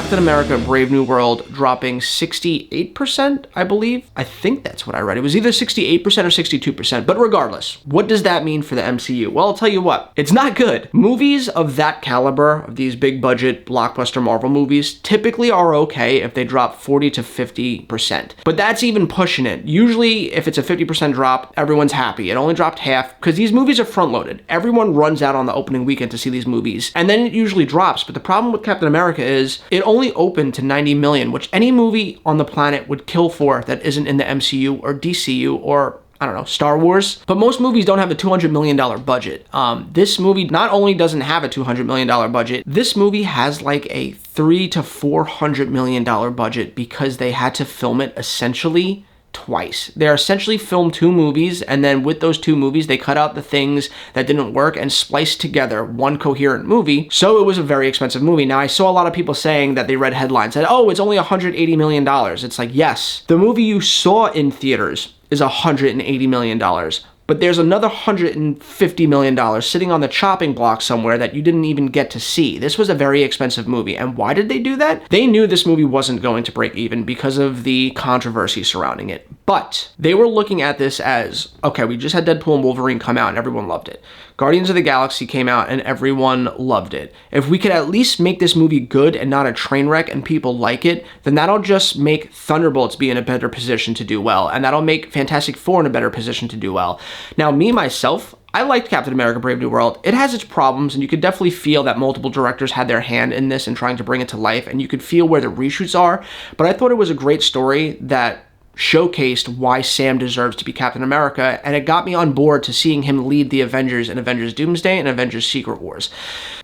Captain America Brave New World dropping 68%, I believe. I think that's what I read. It was either 68% or 62%, but regardless, what does that mean for the MCU? Well, I'll tell you what, it's not good. Movies of that caliber, of these big budget blockbuster Marvel movies, typically are okay if they drop 40 to 50%. But that's even pushing it. Usually, if it's a 50% drop, everyone's happy. It only dropped half, because these movies are front-loaded. Everyone runs out on the opening weekend to see these movies, and then it usually drops. But the problem with Captain America is it only opened to 90 million, which any movie on the planet would kill for that isn't in the MCU or DCU or, I don't know, Star Wars. But most movies don't have a $200 million budget. This movie not only doesn't have a $200 million budget, this movie has like a $300 to $400 million budget because they had to film it essentially twice. They essentially filmed two movies, and then with those two movies, they cut out the things that didn't work and spliced together one coherent movie. So it was a very expensive movie. Now, I saw a lot of people saying that they read headlines that, oh, it's only $180 million. It's like, yes, the movie you saw in theaters is $180 million. But there's another $150 million sitting on the chopping block somewhere that you didn't even get to see. This was a very expensive movie. And why did they do that? They knew this movie wasn't going to break even because of the controversy surrounding it. But they were looking at this as, okay, we just had Deadpool and Wolverine come out and everyone loved it. Guardians of the Galaxy came out and everyone loved it. If we could at least make this movie good and not a train wreck and people like it, then that'll just make Thunderbolts be in a better position to do well. And that'll make Fantastic Four in a better position to do well. Now, me, myself, I liked Captain America Brave New World. It has its problems, and you could definitely feel that multiple directors had their hand in this and trying to bring it to life, and you could feel where the reshoots are. But I thought it was a great story that showcased why Sam deserves to be Captain America, and it got me on board to seeing him lead the Avengers in Avengers Doomsday and Avengers Secret Wars.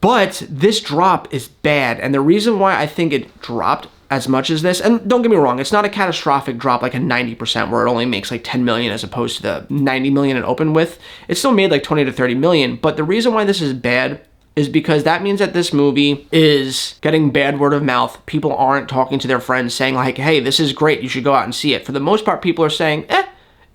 But this drop is bad, and the reason why I think it dropped as much as this, and don't get me wrong, it's not a catastrophic drop like a 90% where it only makes like 10 million as opposed to the 90 million it opened with. It still made like 20 to 30 million, but the reason why this is bad is because that means that this movie is getting bad word of mouth. People aren't talking to their friends saying like, hey, this is great, you should go out and see it. For the most part, people are saying,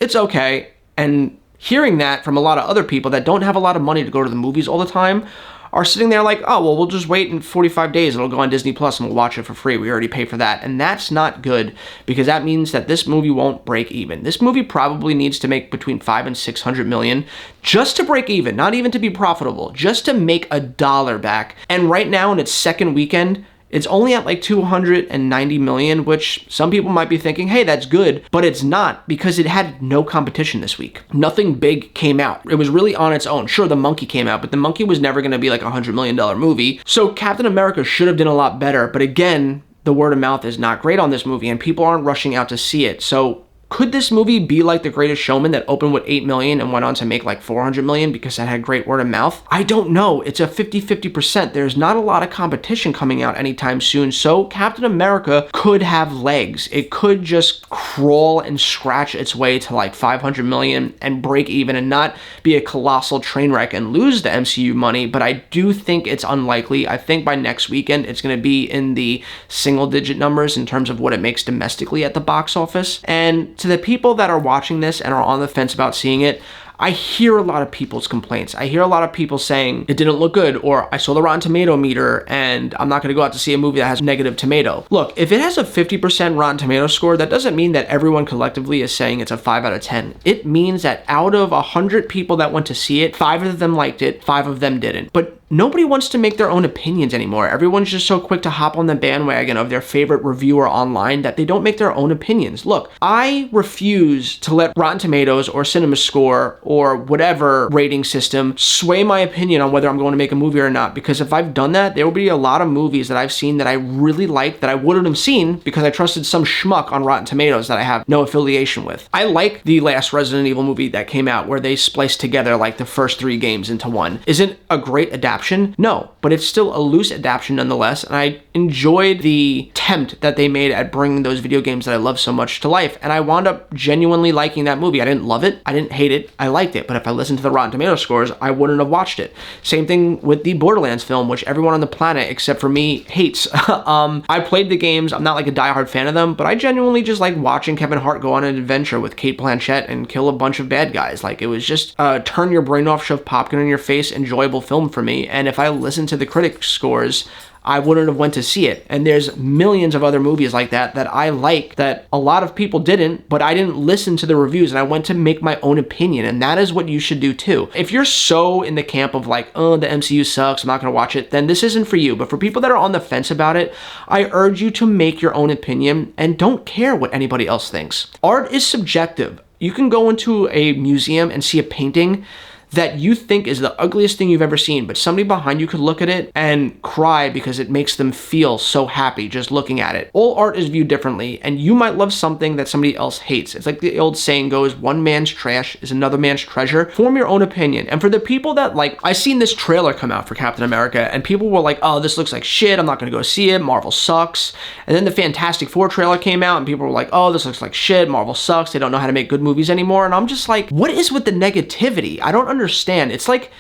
it's okay. And hearing that from a lot of other people that don't have a lot of money to go to the movies all the time are sitting there like, oh, well, we'll just wait in 45 days. It'll go on Disney Plus and we'll watch it for free. We already pay for that. And that's not good because that means that this movie won't break even. This movie probably needs to make between 500 and 600 million just to break even, not even to be profitable, just to make a dollar back. And right now in its second weekend, it's only at like 290 million, which some people might be thinking, hey, that's good, but it's not because it had no competition this week. Nothing big came out. It was really on its own. Sure, The Monkey came out, but The Monkey was never going to be like a $100 million movie. So Captain America should have done a lot better. But again, the word of mouth is not great on this movie and people aren't rushing out to see it. So could this movie be like The Greatest Showman that opened with 8 million and went on to make like 400 million because it had great word of mouth? I don't know. It's a 50-50%. There's not a lot of competition coming out anytime soon. So Captain America could have legs. It could just crawl and scratch its way to like 500 million and break even and not be a colossal train wreck and lose the MCU money. But I do think it's unlikely. I think by next weekend, it's going to be in the single digit numbers in terms of what it makes domestically at the box office. And to the people that are watching this and are on the fence about seeing it, I hear a lot of people's complaints. I hear a lot of people saying it didn't look good, or I saw the Rotten Tomato meter and I'm not going to go out to see a movie that has negative tomato. Look, if it has a 50% Rotten Tomato score, that doesn't mean that everyone collectively is saying it's a 5 out of 10. It means that out of 100 people that went to see it, 5 of them liked it, 5 of them didn't. But nobody wants to make their own opinions anymore. Everyone's just so quick to hop on the bandwagon of their favorite reviewer online that they don't make their own opinions. Look, I refuse to let Rotten Tomatoes or CinemaScore or whatever rating system sway my opinion on whether I'm going to make a movie or not. Because if I've done that, there will be a lot of movies that I've seen that I really liked that I wouldn't have seen because I trusted some schmuck on Rotten Tomatoes that I have no affiliation with. I like the last Resident Evil movie that came out where they spliced together like the first 3 games into one. Isn't a great adaptation? No, but it's still a loose adaptation nonetheless, and I enjoyed the attempt that they made at bringing those video games that I love so much to life, and I wound up genuinely liking that movie. I didn't love it, I didn't hate it, I liked it, but if I listened to the Rotten Tomato scores, I wouldn't have watched it. Same thing with the Borderlands film, which everyone on the planet, except for me, hates. I played the games, I'm not like a diehard fan of them, but I genuinely just like watching Kevin Hart go on an adventure with Cate Blanchett and kill a bunch of bad guys. Like, it was just turn your brain off, shove popcorn in your face, enjoyable film for me, and if I listen to the critic scores, I wouldn't have went to see it. And there's millions of other movies like that I like that a lot of people didn't, but I didn't listen to the reviews and I went to make my own opinion. And that is what you should do too. If you're so in the camp of like, oh, the MCU sucks, I'm not going to watch it, then this isn't for you. But for people that are on the fence about it, I urge you to make your own opinion and don't care what anybody else thinks. Art is subjective. You can go into a museum and see a painting that you think is the ugliest thing you've ever seen, but somebody behind you could look at it and cry because it makes them feel so happy just looking at it. All art is viewed differently, and you might love something that somebody else hates. It's like the old saying goes, one man's trash is another man's treasure. Form your own opinion. And for the people that like, I seen this trailer come out for Captain America, and people were like, oh, this looks like shit, I'm not gonna go see it, Marvel sucks. And then the Fantastic Four trailer came out, and people were like, oh, this looks like shit, Marvel sucks, they don't know how to make good movies anymore. And I'm just like, what is with the negativity? I don't understand. It's like,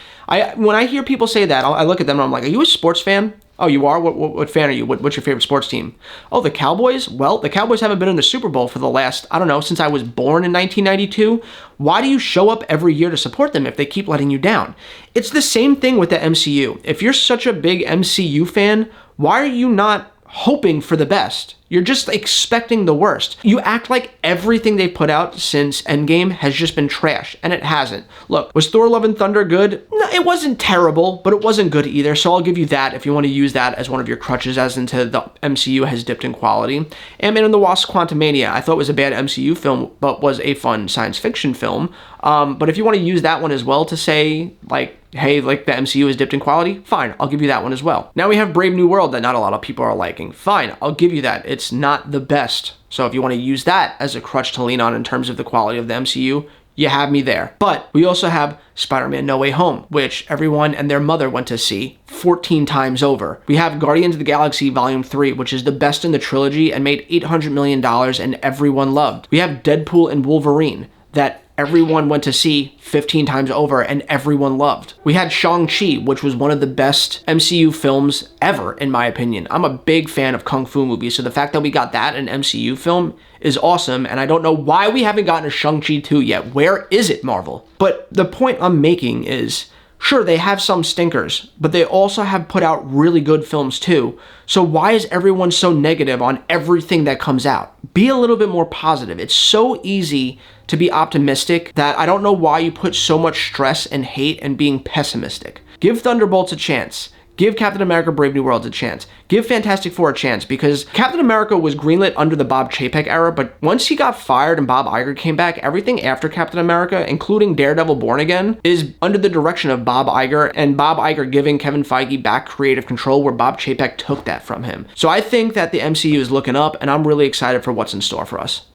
when I hear people say that, I look at them and I'm like, are you a sports fan? Oh, you are? What fan are you? What's your favorite sports team? Oh, the Cowboys? Well, the Cowboys haven't been in the Super Bowl for the last, I don't know, since I was born in 1992. Why do you show up every year to support them if they keep letting you down? It's the same thing with the MCU. If you're such a big MCU fan, why are you not hoping for the best? You're just expecting the worst. You act like everything they've put out since Endgame has just been trash, and it hasn't. Look, was Thor Love and Thunder good? No, it wasn't terrible, but it wasn't good either, so I'll give you that if you want to use that as one of your crutches as into the MCU has dipped in quality. Ant-Man and the Wasp: Quantumania, I thought was a bad MCU film, but was a fun science fiction film. But if you want to use that one as well to say, like, hey, like the MCU has dipped in quality, fine, I'll give you that one as well. Now we have Brave New World that not a lot of people are liking. Fine, I'll give you that. It's not the best. So if you want to use that as a crutch to lean on in terms of the quality of the MCU, you have me there. But we also have Spider-Man No Way Home, which everyone and their mother went to see 14 times over. We have Guardians of the Galaxy Volume 3, which is the best in the trilogy and made $800 million and everyone loved. We have Deadpool and Wolverine that everyone went to see 15 times over and everyone loved. We had Shang-Chi, which was one of the best MCU films ever, in my opinion. I'm a big fan of Kung Fu movies, so the fact that we got that in an MCU film is awesome, and I don't know why we haven't gotten a Shang-Chi 2 yet. Where is it, Marvel? But the point I'm making is, sure, they have some stinkers, but they also have put out really good films too. So why is everyone so negative on everything that comes out? Be a little bit more positive. It's so easy to be optimistic that I don't know why you put so much stress and hate in being pessimistic. Give Thunderbolts a chance. Give Captain America Brave New World a chance. Give Fantastic Four a chance, because Captain America was greenlit under the Bob Chapek era, but once he got fired and Bob Iger came back, everything after Captain America, including Daredevil Born Again, is under the direction of Bob Iger, and Bob Iger giving Kevin Feige back creative control where Bob Chapek took that from him. So I think that the MCU is looking up, and I'm really excited for what's in store for us.